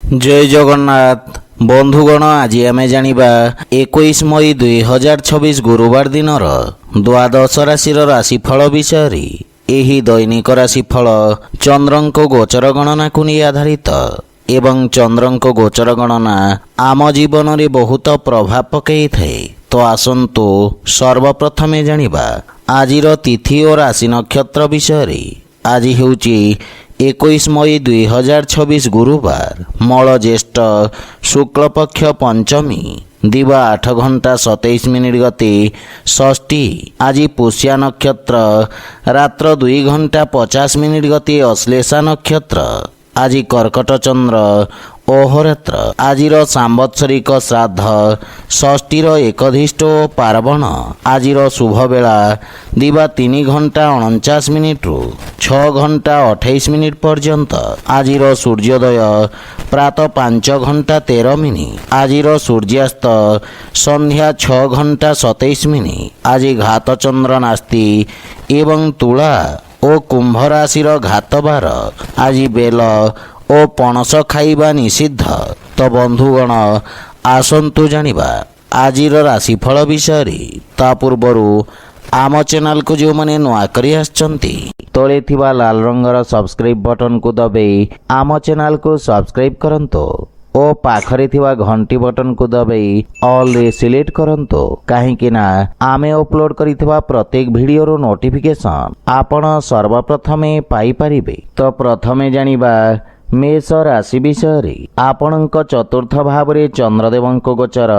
जय जगन्नाथ बंधुगण आज आम जानिबा 21 मई 2026 गुरुवार दिन द्वादश राशि राशिफल विषय एही दैनिक राशिफल चंद्रंक गोचर गणना को नहीं आधारित एवं चंद्रंक गोचर गणना आम जीवन में बहुत प्रभाव पकई थाए। तो आसंतु सर्वप्रथमे जानिबा आजिर तिथि और राशि नक्षत्र विषय। आज हेउची 21 मई 2026 गुरुवार मल ज्येष्ठ शुक्लपक्ष पंचमी दिवा 8 घंटा 27 मिनिट गति षष्ठी। आज पुष्या नक्षत्र रात्र 2 घंटा 50 मिनिट गति अश्लेषा नक्षत्र। आज कर्कट चंद्र अहोरात्र। आजिर सांवत्सरिक श्राद्ध षष्ठीर एकधिष्ट और पार्वण। आजिर शुभ बेला दिवा 3 घंटा 49 मिनिट रु 6 घंटा 28 मिनिट पर्यंत। आजिर सूर्योदय प्रातः 5 घंटा 13 मिनिट। आजिर सूर्यास्त संध्या 6 घंटा 27 मिनिट। आज घात चंद्र नास्ति एवं तुला और कुंभ राशि घात बार। आज बेल और पणस खाइबा निषिद्ध। तो बंधुगण आसंतु जानिबा आजिर राशिफल विषय। ता पूर्वरु आम चैनल को जो मैंने नुआ करी आछंती तले थिबा लाल रंगर सब्सक्राइब बटन को दबाई आम चैनल को सब्सक्राइब करंतो और पाखरे थिबा घंटी बटन को दबाई ऑल रे सिलेक्ट करंतो काहेकि ना आमे अपलोड करिथिबा प्रत्येक वीडियो नोटिफिकेशन आपण सर्वप्रथमे पाई परिबे। तो प्रथमे जानिबा मेष राशि विषय। आपणक चतुर्थ भाव रे चंद्रदेवंक गोचर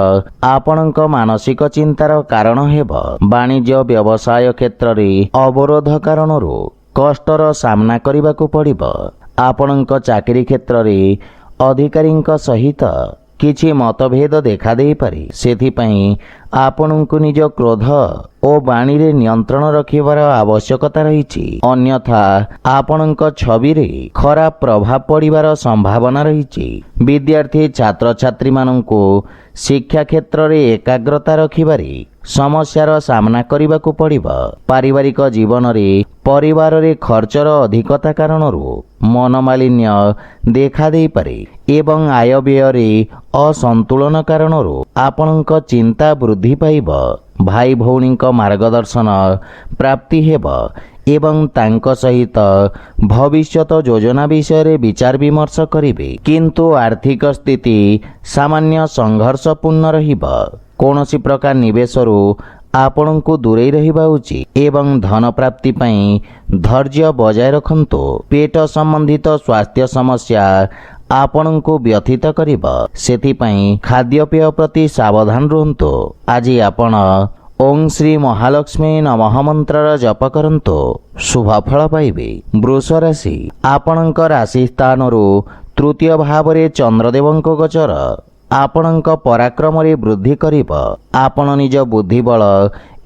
आपणक मानसिक चिंतार कारण हेब। वाणिज्य व्यवसाय क्षेत्र रे अवरोध कारणरू कष्टर सामना करबाकू पड़िब। आपणक चाकरी क्षेत्र रे अधिकारींक सहित किछि मतभेद देखा दे पारे। सेथिपई आपणଙ୍କୁ निज क्रोध और वाणी रे नियंत्रण रखिबार आवश्यकता रहिछि। अन्यथा आपणଙ୍କ छवि रे खराब प्रभाव पड़िबार संभावना रहिछि। विद्यार्थी छात्र छात्री माननको शिक्षा क्षेत्र रे एकाग्रता रखिबारे समस्यार सामना करबाकू पड़िब। पारिवारिक जीवन रे परिवार रे खर्चर अधिकता कारणरू मनमालिन्य देखा दे पारे एवं आय व्यय रे असंतुलन कारणरू आपणଙ୍କ चिंता वृद्धि पाइब। भाई भौणीक मार्गदर्शन प्राप्ति हेब एवं तांको सहित भविष्यत योजना विषय रे विचार विमर्श करिवे। किंतु आर्थिक स्थिति सामान्य संघर्षपूर्ण रहिब। कौनसी प्रकार निवेशरू आपणଙ୍କୁ दूरेई रहिबा उचित एवं धन प्राप्ति पई धैर्य बजाय रखंतो। पेट संबंधित स्वास्थ्य समस्या आपणଙ୍କୁ व्यथित करिब। सेथिपई खाद्यपेय प्रति सावधान रुहंतो। आज आपण ओं श्री महालक्ष्मी नमः मंत्र जप करंतो शुभ फल पाइबे। वृष राशि आपणଙ୍କ राशि स्थानरू तृतीय भाव रे चंद्रदेवंक गोचर आपणଙ୍କ पराक्रम रे वृद्धि करिब। आपण निज बुद्धि बल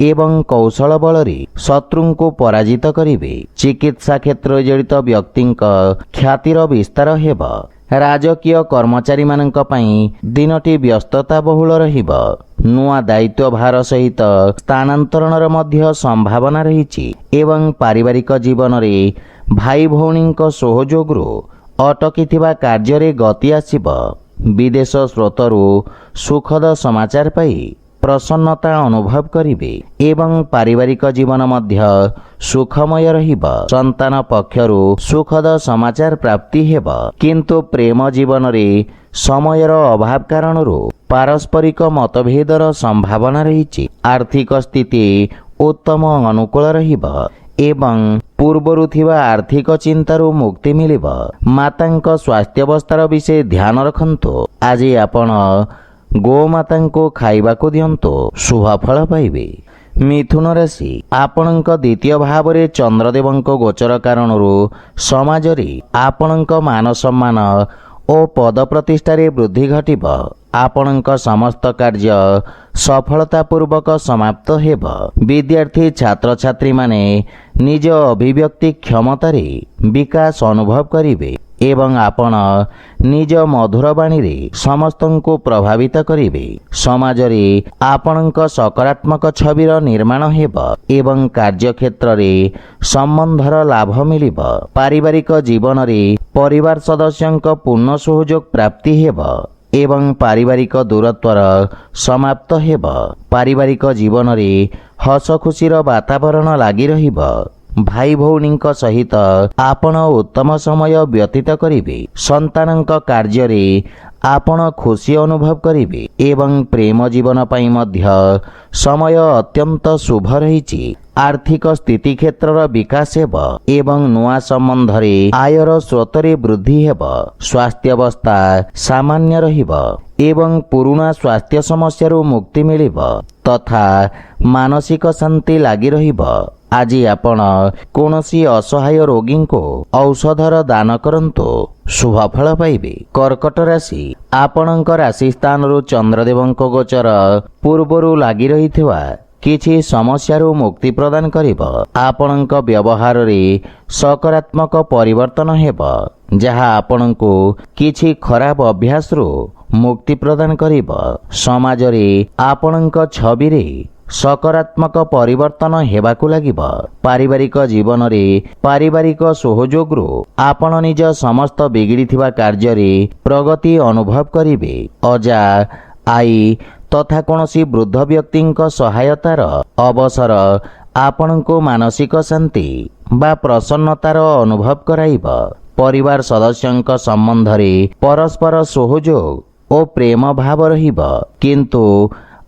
एवं कौशल बल रे शत्रु को पराजित करिवे। चिकित्सा क्षेत्र जड़ित व्यक्तिंक ख्यातिर विस्तार हेब। राजकीय कर्मचारी मानक पई दिनटी व्यस्तता बहुल रहिब। नुआ दायित्व भार सहित स्थानांतरणर मध्य संभावना रहिछि एवं पारिवारिक जीवन रे भाई भौणीक सहयोगरू अटकीथिबा कार्य रे गति आसिब। विदेश स्रोतरू सुखद समाचार पाई प्रसन्नता अनुभव करिवे एवं पारिवारिक जीवन मध्य सुखमय रहिब। संतान पक्षरु सुखद समाचार प्राप्ति हेब। किंतु प्रेम जीवन रे समयर अभाव कारणरू पारस्परिक मतभेदर संभावना रहिछि। आर्थिक स्थिति उत्तम अनुकूल रहिब एवं पूर्वरु थिबा आर्थिक चिंतारू मुक्ति मिलिब। मातांक स्वास्थ्यावस्थार विषय ध्यान रखंतो। आज आपण गोमाता को खाइबा को दियंतो शुभ फल पाइबे। मिथुन राशि आपणଙ୍କ द्वितीय भाव रे चंद्रदेवंक गोचर कारणरू समाज रे आपणଙ୍କ मान सम्मान और पद प्रतिष्ठा रे वृद्धि घटिब। आपणଙ୍କ समस्त कार्य सफलता पूर्वक समाप्त हेब। विद्यार्थी छात्र छात्री माने निज अभिव्यक्ति क्षमता रे विकास अनुभव करिवे ଏବଂ ଆପଣ ନିଜ ମଧୁର ବାଣୀରେ ସମସ୍ତଙ୍କୁ ପ୍ରଭାବିତ କରିବେ। ସମାଜରେ ଆପଣଙ୍କ ସକାରାତ୍ମକ ଛବିର ନିର୍ମାଣ ହେବ ଏବଂ କାର୍ଯ୍ୟକ୍ଷେତ୍ରରେ ସମ୍ବନ୍ଧର ଲାଭ ମିଳିବ। ପାରିବାରିକ ଜୀବନରେ ପରିବାର ସଦସ୍ୟଙ୍କ ପୂର୍ଣ୍ଣ ସହଯୋଗ ପ୍ରାପ୍ତି ହେବ ଏବଂ ପାରିବାରିକ ଦୂରତ୍ୱର ସମାପ୍ତ ହେବ। ପାରିବାରିକ ଜୀବନରେ ହସ ଖୁସିର ବାତାବରଣ ଲାଗି ରହିବ। ଭାଇ ଭଉଣୀଙ୍କ ସହିତ ଆପଣ ଉତ୍ତମ ସମୟ ବ୍ୟତୀତ କରିବେ। ସନ୍ତାନଙ୍କ କାର୍ଯ୍ୟରେ ଆପଣ ଖୁସି ଅନୁଭବ କରିବେ ଏବଂ ପ୍ରେମ ଜୀବନ ପାଇଁ ମଧ୍ୟ ସମୟ ଅତ୍ୟନ୍ତ ଶୁଭ ରହିଛି। ଆର୍ଥିକ ସ୍ଥିତି କ୍ଷେତ୍ରର ବିକାଶ ହେବ ଏବଂ ନୂଆ ସମ୍ବନ୍ଧରେ ଆୟର ସ୍ରୋତରେ ବୃଦ୍ଧି ହେବ। ସ୍ୱାସ୍ଥ୍ୟାବସ୍ଥା ସାମାନ୍ୟ ରହିବ ଏବଂ ପୁରୁଣା ସ୍ୱାସ୍ଥ୍ୟ ସମସ୍ୟାରୁ ମୁକ୍ତି ମିଳିବ ତଥା ମାନସିକ ଶାନ୍ତି ଲାଗି ରହିବ। ଆଜି ଆପଣ କୌଣସି ଅସହାୟ ରୋଗୀଙ୍କୁ ଔଷଧର ଦାନ କରନ୍ତୁ, ଶୁଭ ଫଳ ପାଇବେ। କର୍କଟ ରାଶି, ଆପଣଙ୍କ ରାଶି ସ୍ଥାନରୁ ଚନ୍ଦ୍ରଦେବଙ୍କ ଗୋଚର ପୂର୍ବରୁ ଲାଗି ରହିଥିବା କିଛି ସମସ୍ୟାରୁ ମୁକ୍ତି ପ୍ରଦାନ କରିବ। ଆପଣଙ୍କ ବ୍ୟବହାରରେ ସକାରାତ୍ମକ ପରିବର୍ତ୍ତନ ହେବ, ଯାହା ଆପଣଙ୍କୁ କିଛି ଖରାପ ଅଭ୍ୟାସରୁ ମୁକ୍ତି ପ୍ରଦାନ କରିବ। ସମାଜରେ ଆପଣଙ୍କ ଛବିରେ ସକାରାତ୍ମକ ପରିବର୍ତ୍ତନ ହେବାକୁ ଲାଗିବ। ପାରିବାରିକ ଜୀବନରେ ପାରିବାରିକ ସହଯୋଗରୁ ଆପଣ ନିଜ ସମସ୍ତ ବିଗିଡ଼ିଥିବା କାର୍ଯ୍ୟରେ ପ୍ରଗତି ଅନୁଭବ କରିବେ। ଅଜା, ଆଈ ତଥା କୌଣସି ବୃଦ୍ଧ ବ୍ୟକ୍ତିଙ୍କ ସହାୟତାର ଅବସର ଆପଣଙ୍କୁ ମାନସିକ ଶାନ୍ତି ବା ପ୍ରସନ୍ନତାର ଅନୁଭବ କରାଇବ। ପରିବାର ସଦସ୍ୟଙ୍କ ସମ୍ବନ୍ଧରେ ପରସ୍ପର ସହଯୋଗ ଓ ପ୍ରେମ ଭାବ ରହିବ, କିନ୍ତୁ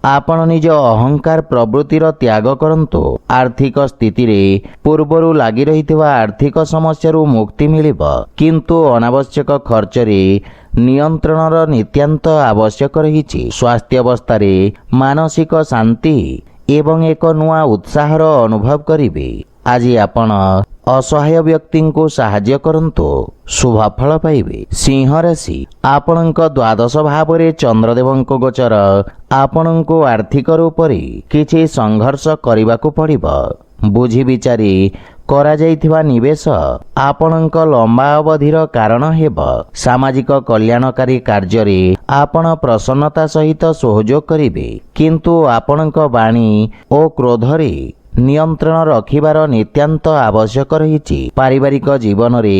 ଆପଣ ନିଜ ଅହଙ୍କାର ପ୍ରବୃତ୍ତିର ତ୍ୟାଗ କରନ୍ତୁ। ଆର୍ଥିକ ସ୍ଥିତିରେ ପୂର୍ବରୁ ଲାଗି ରହିଥିବା ଆର୍ଥିକ ସମସ୍ୟାରୁ ମୁକ୍ତି ମିଳିବ, କିନ୍ତୁ ଅନାବଶ୍ୟକ ଖର୍ଚ୍ଚରେ ନିୟନ୍ତ୍ରଣର ନିତ୍ୟାନ୍ତ ଆବଶ୍ୟକ ରହିଛି। ସ୍ୱାସ୍ଥ୍ୟାବସ୍ଥାରେ ମାନସିକ ଶାନ୍ତି ଏବଂ ଏକ ନୂଆ ଉତ୍ସାହର ଅନୁଭବ କରିବେ। ଆଜି ଆପଣ ଅସହାୟ ବ୍ୟକ୍ତିଙ୍କୁ ସାହାଯ୍ୟ କରନ୍ତୁ, ଶୁଭ ଫଳ ପାଇବେ। ସିଂହ ରାଶି, ଆପଣଙ୍କ ଦ୍ୱାଦଶ ଭାବରେ ଚନ୍ଦ୍ରଦେବଙ୍କ ଗୋଚର ଆପଣଙ୍କୁ ଆର୍ଥିକ ରୂପରେ କିଛି ସଂଘର୍ଷ କରିବାକୁ ପଡ଼ିବ। ବୁଝି ବିଚାରି କରାଯାଇଥିବା ନିବେଶ ଆପଣଙ୍କ ଲମ୍ବା ଅବଧିର କାରଣ ହେବ। ସାମାଜିକ କଲ୍ୟାଣକାରୀ କାର୍ଯ୍ୟରେ ଆପଣ ପ୍ରସନ୍ନତା ସହିତ ସହଯୋଗ କରିବେ, କିନ୍ତୁ ଆପଣଙ୍କ ବାଣୀ ଓ କ୍ରୋଧରେ ନିୟନ୍ତ୍ରଣ ରଖିବାର ନିତ୍ୟାନ୍ତ ଆବଶ୍ୟକ ରହିଛି। ପାରିବାରିକ ଜୀବନରେ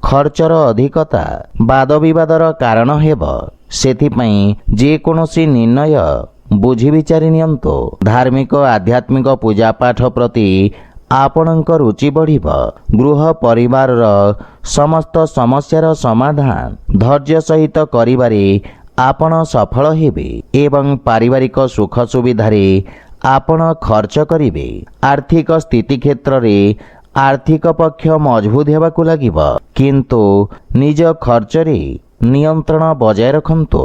ଖର୍ଚ୍ଚର ଅଧିକତା ବାଦବିବାଦର କାରଣ ହେବ, ସେଥିପାଇଁ ଯେକୌଣସି ନିର୍ଣ୍ଣୟ ବୁଝି ବିଚାରି ନିଅନ୍ତୁ। ଧାର୍ମିକ ଆଧ୍ୟାତ୍ମିକ ପୂଜାପାଠ ପ୍ରତି ଆପଣଙ୍କ ରୁଚି ବଢ଼ିବ। ଗୃହ ପରିବାରର ସମସ୍ତ ସମସ୍ୟାର ସମାଧାନ ଧୈର୍ଯ୍ୟ ସହିତ କରିବାରେ ଆପଣ ସଫଳ ହେବେ ଏବଂ ପାରିବାରିକ ସୁଖ ସୁବିଧାରେ ଆପଣ ଖର୍ଚ୍ଚ କରିବେ। ଆର୍ଥିକ ସ୍ଥିତି କ୍ଷେତ୍ରରେ ଆର୍ଥିକ ପକ୍ଷ ମଜବୁତ ହେବାକୁ ଲାଗିବ, କିନ୍ତୁ ନିଜ ଖର୍ଚ୍ଚରେ ନିୟନ୍ତ୍ରଣ ବଜାୟ ରଖନ୍ତୁ।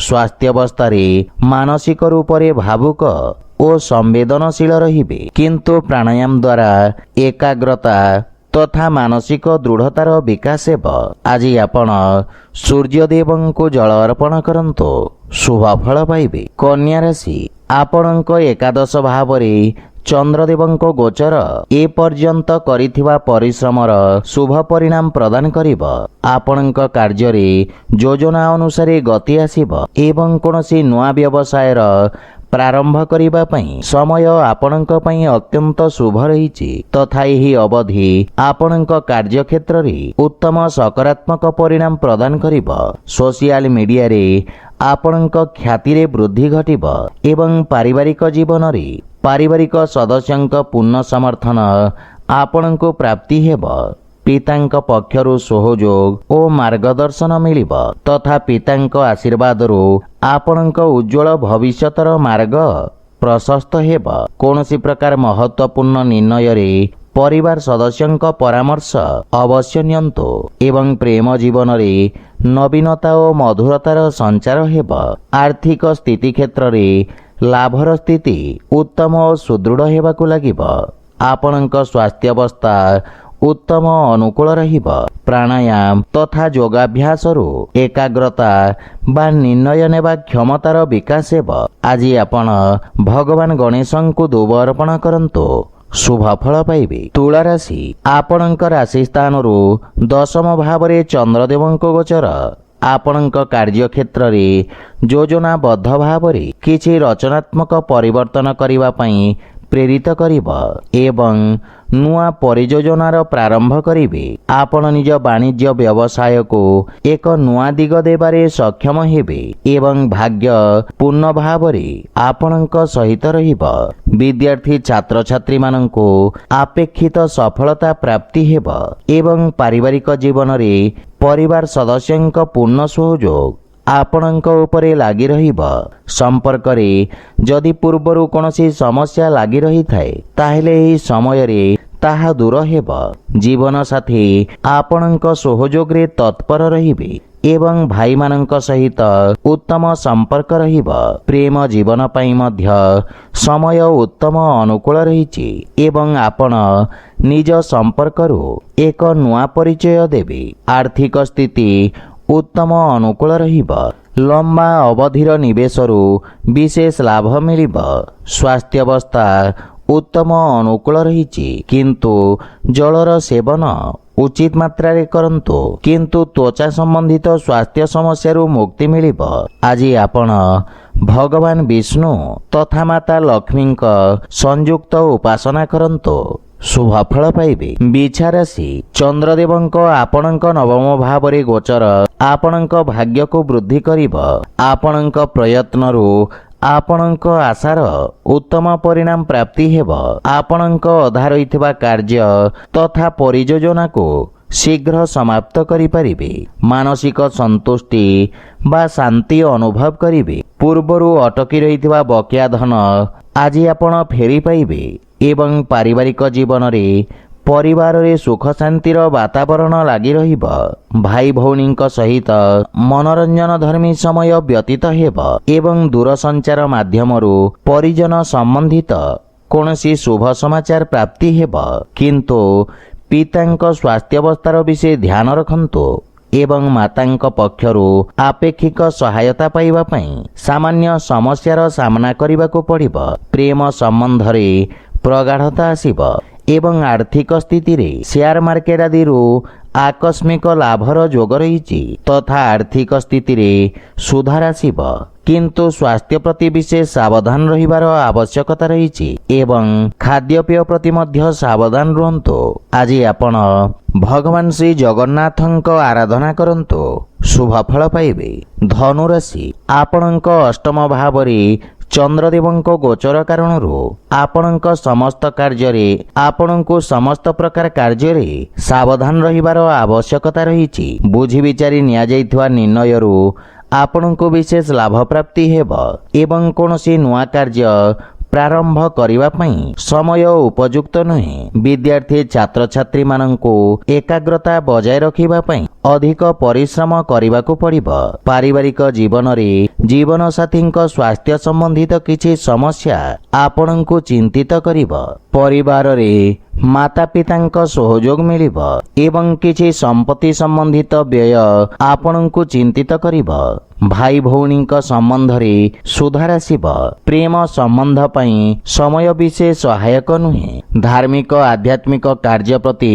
ସ୍ୱାସ୍ଥ୍ୟାବସ୍ଥାରେ ମାନସିକ ରୂପରେ ଭାବୁକ ଓ ସମ୍ବେଦନଶୀଳ ରହିବେ, କିନ୍ତୁ ପ୍ରାଣାୟାମ ଦ୍ୱାରା ଏକାଗ୍ରତା ତଥା ମାନସିକ ଦୃଢ଼ତାର ବିକାଶ ହେବ। ଆଜି ଆପଣ ସୂର୍ଯ୍ୟଦେବଙ୍କୁ ଜଳ ଅର୍ପଣ କରନ୍ତୁ, ଶୁଭ ଫଳ ପାଇବେ। କନ୍ୟା ରାଶି, ଆପଣଙ୍କ ଏକାଦଶ ଭାବରେ ଚନ୍ଦ୍ରଦେବଙ୍କ ଗୋଚର ଏପର୍ଯ୍ୟନ୍ତ କରିଥିବା ପରିଶ୍ରମର ଶୁଭ ପରିଣାମ ପ୍ରଦାନ କରିବ। ଆପଣଙ୍କ କାର୍ଯ୍ୟରେ ଯୋଜନା ଅନୁସାରେ ଗତି ଆସିବ ଏବଂ କୌଣସି ନୂଆ ବ୍ୟବସାୟର ପ୍ରାରମ୍ଭ କରିବା ପାଇଁ ସମୟ ଆପଣଙ୍କ ପାଇଁ ଅତ୍ୟନ୍ତ ଶୁଭ ରହିଛି ତଥା ଏହି ଅବଧି ଆପଣଙ୍କ କାର୍ଯ୍ୟକ୍ଷେତ୍ରରେ ଉତ୍ତମ ସକାରାତ୍ମକ ପରିଣାମ ପ୍ରଦାନ କରିବ। ସୋସିଆଲ ମିଡ଼ିଆରେ ଆପଣଙ୍କ ଖ୍ୟାତିରେ ବୃଦ୍ଧି ଘଟିବ ଏବଂ ପାରିବାରିକ ଜୀବନରେ ପାରିବାରିକ ସଦସ୍ୟଙ୍କ ପୂର୍ଣ୍ଣ ସମର୍ଥନ ଆପଣଙ୍କୁ ପ୍ରାପ୍ତି ହେବ। ପିତାଙ୍କ ପକ୍ଷରୁ ସହଯୋଗ ଓ ମାର୍ଗଦର୍ଶନ ମିଳିବ ତଥା ପିତାଙ୍କ ଆଶୀର୍ବାଦରୁ ଆପଣଙ୍କ ଉଜ୍ଜଳ ଭବିଷ୍ୟତର ମାର୍ଗ ପ୍ରଶସ୍ତ ହେବ। କୌଣସି ପ୍ରକାର ମହତ୍ୱପୂର୍ଣ୍ଣ ନିର୍ଣ୍ଣୟରେ ପରିବାର ସଦସ୍ୟଙ୍କ ପରାମର୍ଶ ଅବଶ୍ୟ ନିଅନ୍ତୁ ଏବଂ ପ୍ରେମ ଜୀବନରେ ନବୀନତା ଓ ମଧୁରତାର ସଞ୍ଚାର ହେବ। ଆର୍ଥିକ ସ୍ଥିତି କ୍ଷେତ୍ରରେ ଲାଭର ସ୍ଥିତି ଉତ୍ତମ ଓ ସୁଦୃଢ଼ ହେବାକୁ ଲାଗିବ। ଆପଣଙ୍କ ସ୍ୱାସ୍ଥ୍ୟାବସ୍ଥା ଉତ୍ତମ ଅନୁକୂଳ ରହିବ। ପ୍ରାଣାୟାମ ତଥା ଯୋଗାଭ୍ୟାସରୁ ଏକାଗ୍ରତା ବା ନିର୍ଣ୍ଣୟ ନେବା କ୍ଷମତାର ବିକାଶ ହେବ। ଆଜି ଆପଣ ଭଗବାନ ଗଣେଶଙ୍କୁ ଦୁବ ଅର୍ପଣ କରନ୍ତୁ, ଶୁଭଫଳ ପାଇବେ। ତୁଳା ରାଶି, ଆପଣଙ୍କ ରାଶି ସ୍ଥାନରୁ ଦଶମ ଭାବରେ ଚନ୍ଦ୍ରଦେବଙ୍କ ଗୋଚର ଆପଣଙ୍କ କାର୍ଯ୍ୟକ୍ଷେତ୍ରରେ ଯୋଜନାବଦ୍ଧ ଭାବରେ କିଛି ରଚନାତ୍ମକ ପରିବର୍ତ୍ତନ କରିବା ପାଇଁ ପ୍ରେରିତ କରିବ ଏବଂ ନୂଆ ପରିଯୋଜନାର ପ୍ରାରମ୍ଭ କରିବେ। ଆପଣ ନିଜ ବାଣିଜ୍ୟ ବ୍ୟବସାୟକୁ ଏକ ନୂଆ ଦିଗ ଦେବାରେ ସକ୍ଷମ ହେବେ ଏବଂ ଭାଗ୍ୟ ପୂର୍ଣ୍ଣ ଭାବରେ ଆପଣଙ୍କ ସହିତ ରହିବ। ବିଦ୍ୟାର୍ଥୀ ଛାତ୍ରଛାତ୍ରୀମାନଙ୍କୁ ଆପେକ୍ଷିତ ସଫଳତା ପ୍ରାପ୍ତି ହେବ ଏବଂ ପାରିବାରିକ ଜୀବନରେ ପରିବାର ସଦସ୍ୟଙ୍କ ପୂର୍ଣ୍ଣ ସହଯୋଗ ଆପଣଙ୍କ ଉପରେ ଲାଗି ରହିବ। ସମ୍ପର୍କରେ ଯଦି ପୂର୍ବରୁ କୌଣସି ସମସ୍ୟା ଲାଗି ରହିଥାଏ ତାହେଲେ ଏହି ସମୟରେ ତାହା ଦୂର ହେବ। ଜୀବନସାଥୀ ଆପଣଙ୍କ ସହଯୋଗରେ ତତ୍ପର ରହିବେ ଏବଂ ଭାଇମାନଙ୍କ ସହିତ ଉତ୍ତମ ସମ୍ପର୍କ ରହିବ। ପ୍ରେମ ଜୀବନ ପାଇଁ ମଧ୍ୟ ସମୟ ଉତ୍ତମ ଅନୁକୂଳ ରହିଛି ଏବଂ ଆପଣ ନିଜ ସମ୍ପର୍କରୁ ଏକ ନୂଆ ପରିଚୟ ଦେବେ। ଆର୍ଥିକ ସ୍ଥିତି ଉତ୍ତମ ଅନୁକୂଳ ରହିବ। ଲମ୍ବା ଅବଧିର ନିବେଶରୁ ବିଶେଷ ଲାଭ ମିଳିବ। ସ୍ୱାସ୍ଥ୍ୟାବସ୍ଥା ଉତ୍ତମ ଅନୁକୂଳ ରହିଛି କିନ୍ତୁ ଜଳର ସେବନ ଉଚିତ ମାତ୍ରାରେ କରନ୍ତୁ କିନ୍ତୁ ତ୍ୱଚା ସମ୍ବନ୍ଧିତ ସ୍ୱାସ୍ଥ୍ୟ ସମସ୍ୟାରୁ ମୁକ୍ତି ମିଳିବ। ଆଜି ଆପଣ ଭଗବାନ ବିଷ୍ଣୁ ତଥା ମାତା ଲକ୍ଷ୍ମୀଙ୍କ ସଂଯୁକ୍ତ ଉପାସନା କରନ୍ତୁ। ଶୁଭଫଳ ପାଇବେ। ବିଛା ରାଶି, ଚନ୍ଦ୍ରଦେବଙ୍କ ଆପଣଙ୍କ ନବମ ଭାବରେ ଗୋଚର ଆପଣଙ୍କ ଭାଗ୍ୟକୁ ବୃଦ୍ଧି କରିବ। ଆପଣଙ୍କ ପ୍ରୟତ୍ନରୁ ଆପଣଙ୍କ ଆଶାର ଉତ୍ତମ ପରିଣାମ ପ୍ରାପ୍ତି ହେବ। ଆପଣଙ୍କ ଅଧା ରହିଥିବା କାର୍ଯ୍ୟ ତଥା ପରିଯୋଜନାକୁ ଶୀଘ୍ର ସମାପ୍ତ କରିପାରିବେ। ମାନସିକ ସନ୍ତୁଷ୍ଟି ବା ଶାନ୍ତି ଅନୁଭବ କରିବେ। ପୂର୍ବରୁ ଅଟକି ରହିଥିବା ବକେୟା ଧନ ଆଜି ଆପଣ ଫେରି ପାଇବେ ଏବଂ ପାରିବାରିକ ଜୀବନରେ ପରିବାରରେ ସୁଖ ଶାନ୍ତିର ବାତାବରଣ ଲାଗି ରହିବ। ଭାଇ ଭଉଣୀଙ୍କ ସହିତ ମନୋରଞ୍ଜନ ଧର୍ମୀ ସମୟ ବ୍ୟତୀତ ହେବ ଏବଂ ଦୂରସଞ୍ଚାର ମାଧ୍ୟମରୁ ପରିଜନ ସମ୍ବନ୍ଧିତ କୌଣସି ଶୁଭ ସମାଚାର ପ୍ରାପ୍ତି ହେବ କିନ୍ତୁ ପିତାଙ୍କ ସ୍ୱାସ୍ଥ୍ୟାବସ୍ଥାର ବିଷୟ ଧ୍ୟାନ ରଖନ୍ତୁ ଏବଂ ମାତାଙ୍କ ପକ୍ଷରୁ ଆପେକ୍ଷିକ ସହାୟତା ପାଇବା ପାଇଁ ସାମାନ୍ୟ ସମସ୍ୟାର ସାମ୍ନା କରିବାକୁ ପଡ଼ିବ। ପ୍ରେମ ସମ୍ବନ୍ଧରେ ପ୍ରଗାଢ଼ତା ଆସିବ ଏବଂ ଆର୍ଥିକ ସ୍ଥିତିରେ ସେୟାର ମାର୍କେଟ ଆଦିରୁ ଆକସ୍ମିକ ଲାଭର ଯୋଗ ରହିଛି ତଥା ଆର୍ଥିକ ସ୍ଥିତିରେ ସୁଧାର ଆସିବ କିନ୍ତୁ ସ୍ୱାସ୍ଥ୍ୟ ପ୍ରତି ବିଶେଷ ସାବଧାନ ରହିବାର ଆବଶ୍ୟକତା ରହିଛି ଏବଂ ଖାଦ୍ୟପେୟ ପ୍ରତି ମଧ୍ୟ ସାବଧାନ ରୁହନ୍ତୁ। ଆଜି ଆପଣ ଭଗବାନ ଶ୍ରୀ ଜଗନ୍ନାଥଙ୍କ ଆରାଧନା କରନ୍ତୁ। ଶୁଭଫଳ ପାଇବେ। ଧନୁରାଶି, ଆପଣଙ୍କ ଅଷ୍ଟମ ଭାବରେ ଚନ୍ଦ୍ରଦେବଙ୍କ ଗୋଚର କାରଣରୁ ଆପଣଙ୍କ ସମସ୍ତ କାର୍ଯ୍ୟରେ ଆପଣଙ୍କୁ ସମସ୍ତ ପ୍ରକାର କାର୍ଯ୍ୟରେ ସାବଧାନ ରହିବାର ଆବଶ୍ୟକତା ରହିଛି। ବୁଝି ବିଚାରି ନିଆଯାଇଥିବା ନିର୍ଣ୍ଣୟରୁ ଆପଣଙ୍କୁ ବିଶେଷ ଲାଭ ପ୍ରାପ୍ତି ହେବ ଏବଂ କୌଣସି ନୂଆ କାର୍ଯ୍ୟ ପ୍ରାରମ୍ଭ କରିବା ପାଇଁ ସମୟ ଉପଯୁକ୍ତ ନୁହେଁ। ବିଦ୍ୟାର୍ଥୀ ଛାତ୍ରଛାତ୍ରୀମାନଙ୍କୁ ଏକାଗ୍ରତା ବଜାୟ ରଖିବା ପାଇଁ ଅଧିକ ପରିଶ୍ରମ କରିବାକୁ ପଡ଼ିବ। ପାରିବାରିକ ଜୀବନରେ ଜୀବନସାଥୀଙ୍କ ସ୍ୱାସ୍ଥ୍ୟ ସମ୍ବନ୍ଧିତ କିଛି ସମସ୍ୟା ଆପଣଙ୍କୁ ଚିନ୍ତିତ କରିବ। ପରିବାରରେ ମାତା ପିତାଙ୍କ ସହଯୋଗ ମିଳିବ ଏବଂ କିଛି ସମ୍ପତ୍ତି ସମ୍ବନ୍ଧିତ ବ୍ୟୟ ଆପଣଙ୍କୁ ଚିନ୍ତିତ କରିବ। ଭାଇ ଭଉଣୀଙ୍କ ସମ୍ବନ୍ଧରେ ସୁଧାର ଆସିବ। ପ୍ରେମ ସମ୍ବନ୍ଧ ପାଇଁ ସମୟ ବିଶେଷ ସହାୟକ ନୁହେଁ। ଧାର୍ମିକ ଆଧ୍ୟାତ୍ମିକ କାର୍ଯ୍ୟ ପ୍ରତି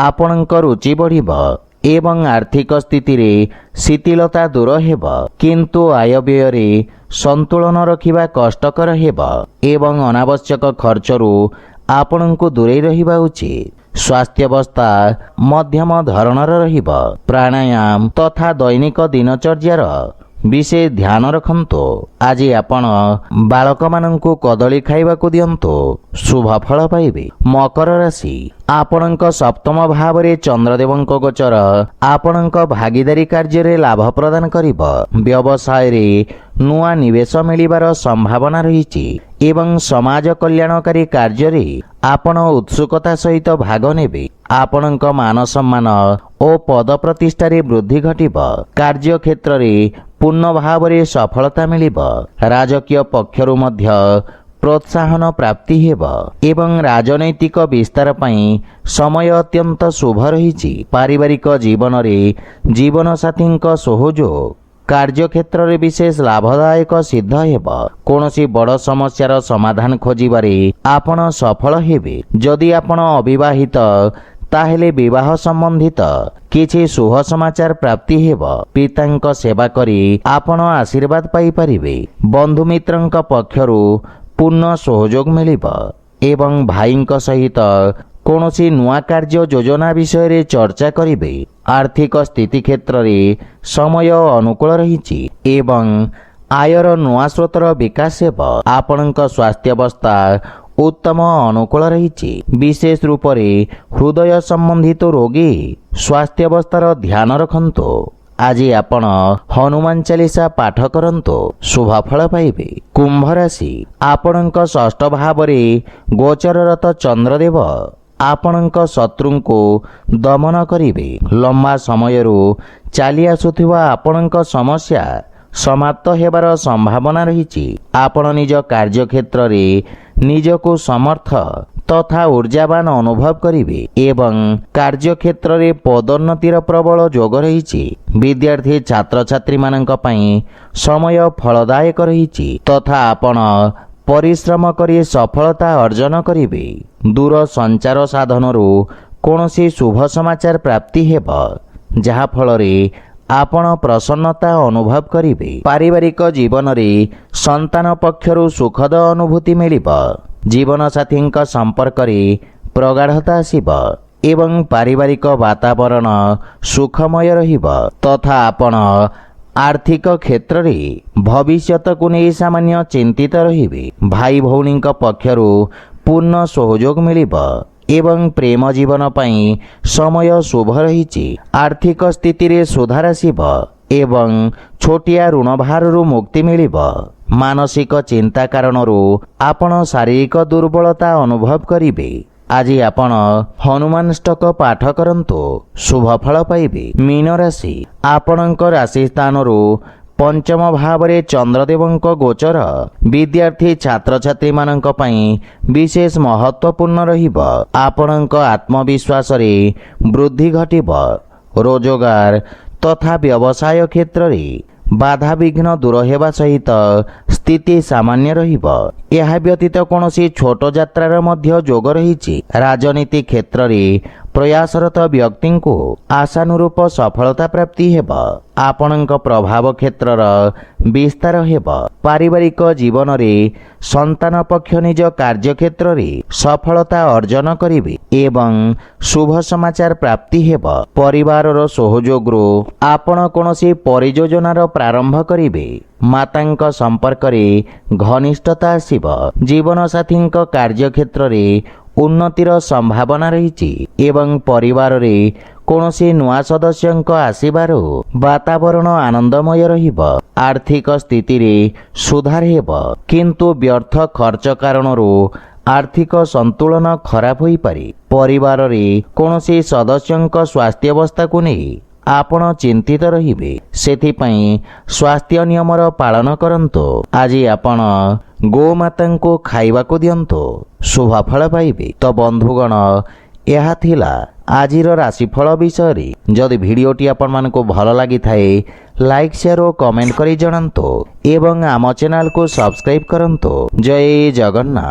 ଆପଣଙ୍କ ରୁଚି ବଢ଼ିବ ଏବଂ ଆର୍ଥିକ ସ୍ଥିତିରେ ଶିଥିଳତା ଦୂର ହେବ କିନ୍ତୁ ଆୟବ୍ୟୟରେ ସନ୍ତୁଳନ ରଖିବା କଷ୍ଟକର ହେବ ଏବଂ ଅନାବଶ୍ୟକ ଖର୍ଚ୍ଚରୁ ଆପଣଙ୍କୁ ଦୂରେଇ ରହିବା ଉଚିତ। ସ୍ୱାସ୍ଥ୍ୟାବସ୍ଥା ମଧ୍ୟମ ଧରଣର ରହିବ। ପ୍ରାଣାୟାମ ତଥା ଦୈନିକ ଦିନଚର୍ଯ୍ୟାର ବିଶେଷ ଧ୍ୟାନ ରଖନ୍ତୁ। ଆଜି ଆପଣ ବାଳକମାନଙ୍କୁ କଦଳୀ ଖାଇବାକୁ ଦିଅନ୍ତୁ। ଶୁଭଫଳ ପାଇବେ। ମକର ରାଶି, ଆପଣଙ୍କ ସପ୍ତମ ଭାବରେ ଚନ୍ଦ୍ରଦେବଙ୍କ ଗୋଚର ଆପଣଙ୍କ ଭାଗିଦାରୀ କାର୍ଯ୍ୟରେ ଲାଭ ପ୍ରଦାନ କରିବ। ବ୍ୟବସାୟରେ ନୂଆ ନିବେଶ ମିଳିବାର ସମ୍ଭାବନା ରହିଛି ଏବଂ ସମାଜ କଲ୍ୟାଣକାରୀ କାର୍ଯ୍ୟରେ ଆପଣ ଉତ୍ସୁକତା ସହିତ ଭାଗ ନେବେ। ଆପଣଙ୍କ ମାନ ସମ୍ମାନ ଓ ପଦ ପ୍ରତିଷ୍ଠାରେ ବୃଦ୍ଧି ଘଟିବ। କାର୍ଯ୍ୟକ୍ଷେତ୍ରରେ ପୂର୍ଣ୍ଣ ଭାବରେ ସଫଳତା ମିଳିବ। ରାଜକୀୟ ପକ୍ଷରୁ ମଧ୍ୟ ପ୍ରୋତ୍ସାହନ ପ୍ରାପ୍ତି ହେବ ଏବଂ ରାଜନୈତିକ ବିସ୍ତାର ପାଇଁ ସମୟ ଅତ୍ୟନ୍ତ ଶୁଭ ରହିଛି। ପାରିବାରିକ ଜୀବନରେ ଜୀବନସାଥୀଙ୍କ ସହଯୋଗ କାର୍ଯ୍ୟକ୍ଷେତ୍ରରେ ବିଶେଷ ଲାଭଦାୟକ ସିଦ୍ଧ ହେବ। କୌଣସି ବଡ଼ ସମସ୍ୟାର ସମାଧାନ ଖୋଜିବାରେ ଆପଣ ସଫଳ ହେବେ। ଯଦି ଆପଣ ଅବିବାହିତ ତାହେଲେ ବିବାହ ସମ୍ବନ୍ଧିତ କିଛି ଶୁଭ ସମାଚାର ପ୍ରାପ୍ତି ହେବ। ପିତାଙ୍କ ସେବା କରି ଆପଣ ଆଶୀର୍ବାଦ ପାଇପାରିବେ। ବନ୍ଧୁମିତ୍ରଙ୍କ ପକ୍ଷରୁ ପୂର୍ଣ୍ଣ ସହଯୋଗ ମିଳିବ ଏବଂ ଭାଇଙ୍କ ସହିତ କୌଣସି ନୂଆ କାର୍ଯ୍ୟ ଯୋଜନା ବିଷୟରେ ଚର୍ଚ୍ଚା କରିବେ। ଆର୍ଥିକ ସ୍ଥିତି କ୍ଷେତ୍ରରେ ସମୟ ଅନୁକୂଳ ରହିଛି ଏବଂ ଆୟର ନୂଆ ସ୍ରୋତର ବିକାଶ ହେବ। ଆପଣଙ୍କ ସ୍ୱାସ୍ଥ୍ୟାବସ୍ଥା ଉତ୍ତମ ଅନୁକୂଳ ରହିଛି। ବିଶେଷ ରୂପରେ ହୃଦୟ ସମ୍ବନ୍ଧିତ ରୋଗୀ ସ୍ୱାସ୍ଥ୍ୟାବସ୍ଥାର ଧ୍ୟାନ ରଖନ୍ତୁ। ଆଜି ଆପଣ ହନୁମାନ ଚାଳିଶା ପାଠ କରନ୍ତୁ, ଶୁଭଫଳ ପାଇବେ। କୁମ୍ଭ ରାଶି, ଆପଣଙ୍କ ଷଷ୍ଠ ଭାବରେ ଗୋଚରରତ ଚନ୍ଦ୍ରଦେବ ଆପଣଙ୍କ ଶତ୍ରୁଙ୍କୁ ଦମନ କରିବେ। ଲମ୍ବା ସମୟରୁ ଚାଲି ଆସୁଥିବା ଆପଣଙ୍କ ସମସ୍ୟା ସମାପ୍ତ ହେବାର ସମ୍ଭାବନା ରହିଛି। ଆପଣ ନିଜ କାର୍ଯ୍ୟକ୍ଷେତ୍ରରେ ନିଜକୁ ସମର୍ଥ ତଥା ଊର୍ଜାବାନ ଅନୁଭବ କରିବେ ଏବଂ କାର୍ଯ୍ୟକ୍ଷେତ୍ରରେ ପଦୋନ୍ନତିର ପ୍ରବଳ ଯୋଗ ରହିଛି। ବିଦ୍ୟାର୍ଥୀ ଛାତ୍ରଛାତ୍ରୀମାନଙ୍କ ପାଇଁ ସମୟ ଫଳଦାୟକ ରହିଛି ତଥା ଆପଣ ପରିଶ୍ରମ କରି ସଫଳତା ଅର୍ଜନ କରିବେ। ଦୂର ସଞ୍ଚାର ସାଧନରୁ କୌଣସି ଶୁଭ ସମାଚାର ପ୍ରାପ୍ତି ହେବ, ଯାହାଫଳରେ ଆପଣ ପ୍ରସନ୍ନତା ଅନୁଭବ କରିବେ। ପାରିବାରିକ ଜୀବନରେ ସନ୍ତାନ ପକ୍ଷରୁ ସୁଖଦ ଅନୁଭୂତି ମିଳିବ। ଜୀବନସାଥୀଙ୍କ ସମ୍ପର୍କରେ ପ୍ରଗାଢ଼ତା ଆସିବ ଏବଂ ପାରିବାରିକ ବାତାବରଣ ସୁଖମୟ ରହିବ ତଥା ଆପଣ ଆର୍ଥିକ କ୍ଷେତ୍ରରେ ଭବିଷ୍ୟତକୁ ନେଇ ସାମାନ୍ୟ ଚିନ୍ତିତ ରହିବେ। ଭାଇ ଭଉଣୀଙ୍କ ପକ୍ଷରୁ ପୂର୍ଣ୍ଣ ସହଯୋଗ ମିଳିବ ଏବଂ ପ୍ରେମ ଜୀବନ ପାଇଁ ସମୟ ଶୁଭ ରହିଛି। ଆର୍ଥିକ ସ୍ଥିତିରେ ସୁଧାର ଆସିବ ଏବଂ ଛୋଟିଆ ଋଣ ଭାରରୁ ମୁକ୍ତି ମିଳିବ। ମାନସିକ ଚିନ୍ତା କାରଣରୁ ଆପଣ ଶାରୀରିକ ଦୁର୍ବଳତା ଅନୁଭବ କରିବେ। ଆଜି ଆପଣ ହନୁମାନ ଷ୍ଟକ ପାଠ କରନ୍ତୁ, ଶୁଭଫଳ ପାଇବେ। ମୀନ ରାଶି, ଆପଣଙ୍କ ରାଶି ସ୍ଥାନରୁ ପଞ୍ଚମ ଭାବରେ ଚନ୍ଦ୍ରଦେବଙ୍କ ଗୋଚର ବିଦ୍ୟାର୍ଥୀ ଛାତ୍ରଛାତ୍ରୀମାନଙ୍କ ପାଇଁ ବିଶେଷ ମହତ୍ତ୍ୱପୂର୍ଣ୍ଣ ରହିବ। ଆପଣଙ୍କ ଆତ୍ମବିଶ୍ୱାସରେ ବୃଦ୍ଧି ଘଟିବ। ରୋଜଗାର ତଥା ବ୍ୟବସାୟ କ୍ଷେତ୍ରରେ ବାଧାବିଘ୍ନ ଦୂର ହେବା ସହିତ ସ୍ଥିତି ସାମାନ୍ୟ ରହିବ। ଏହା ବ୍ୟତୀତ କୌଣସି ଛୋଟ ଯାତ୍ରାର ମଧ୍ୟ ଯୋଗ ରହିଛି। ରାଜନୀତି କ୍ଷେତ୍ରରେ ପ୍ରୟାସରତ ବ୍ୟକ୍ତିଙ୍କୁ ଆଶାନୁରୂପ ସଫଳତା ପ୍ରାପ୍ତି ହେବ। ଆପଣଙ୍କ ପ୍ରଭାବ କ୍ଷେତ୍ରର ବିସ୍ତାର ହେବ। ପାରିବାରିକ ଜୀବନରେ ସନ୍ତାନ ପକ୍ଷ ନିଜ କାର୍ଯ୍ୟକ୍ଷେତ୍ରରେ ସଫଳତା ଅର୍ଜନ କରିବେ ଏବଂ ଶୁଭ ସମାଚାର ପ୍ରାପ୍ତି ହେବ। ପରିବାରର ସହଯୋଗରୁ ଆପଣ କୌଣସି ପରିଯୋଜନାର ପ୍ରାରମ୍ଭ କରିବେ। ମାତାଙ୍କ ସମ୍ପର୍କରେ ଘନିଷ୍ଠତା ଆସିବ। ଜୀବନସାଥୀଙ୍କ କାର୍ଯ୍ୟକ୍ଷେତ୍ରରେ ଉନ୍ନତିର ସମ୍ଭାବନା ରହିଛି ଏବଂ ପରିବାରରେ କୌଣସି ନୂଆ ସଦସ୍ୟଙ୍କ ଆସିବାରୁ ବାତାବରଣ ଆନନ୍ଦମୟ ରହିବ। ଆର୍ଥିକ ସ୍ଥିତିରେ ସୁଧାର ହେବ, କିନ୍ତୁ ବ୍ୟର୍ଥ ଖର୍ଚ୍ଚ କାରଣରୁ ଆର୍ଥିକ ସନ୍ତୁଳନ ଖରାପ ହୋଇପାରେ। ପରିବାରରେ କୌଣସି ସଦସ୍ୟଙ୍କ ସ୍ୱାସ୍ଥ୍ୟାବସ୍ଥାକୁ ନେଇ ଆପଣ ଚିନ୍ତିତ ରହିବେ। ସେଥିପାଇଁ ସ୍ୱାସ୍ଥ୍ୟ ନିୟମର ପାଳନ କରନ୍ତୁ। ଆଜି ଆପଣ ଗୋମାତାଙ୍କୁ ଖାଇବାକୁ ଦିଅନ୍ତୁ, ଶୁଭଫଳ ପାଇବେ। ତ ବନ୍ଧୁଗଣ, ଏହା ଥିଲା ଆଜିର ରାଶିଫଳ ବିଷୟରେ। ଯଦି ଭିଡ଼ିଓଟି ଆପଣମାନଙ୍କୁ ଭଲ ଲାଗିଥାଏ, ଲାଇକ୍ ସେୟାର ଓ କମେଣ୍ଟ କରି ଜଣାନ୍ତୁ ଏବଂ ଆମ ଚ୍ୟାନେଲକୁ ସବସ୍କ୍ରାଇବ୍ କରନ୍ତୁ। ଜୟ ଜଗନ୍ନାଥ।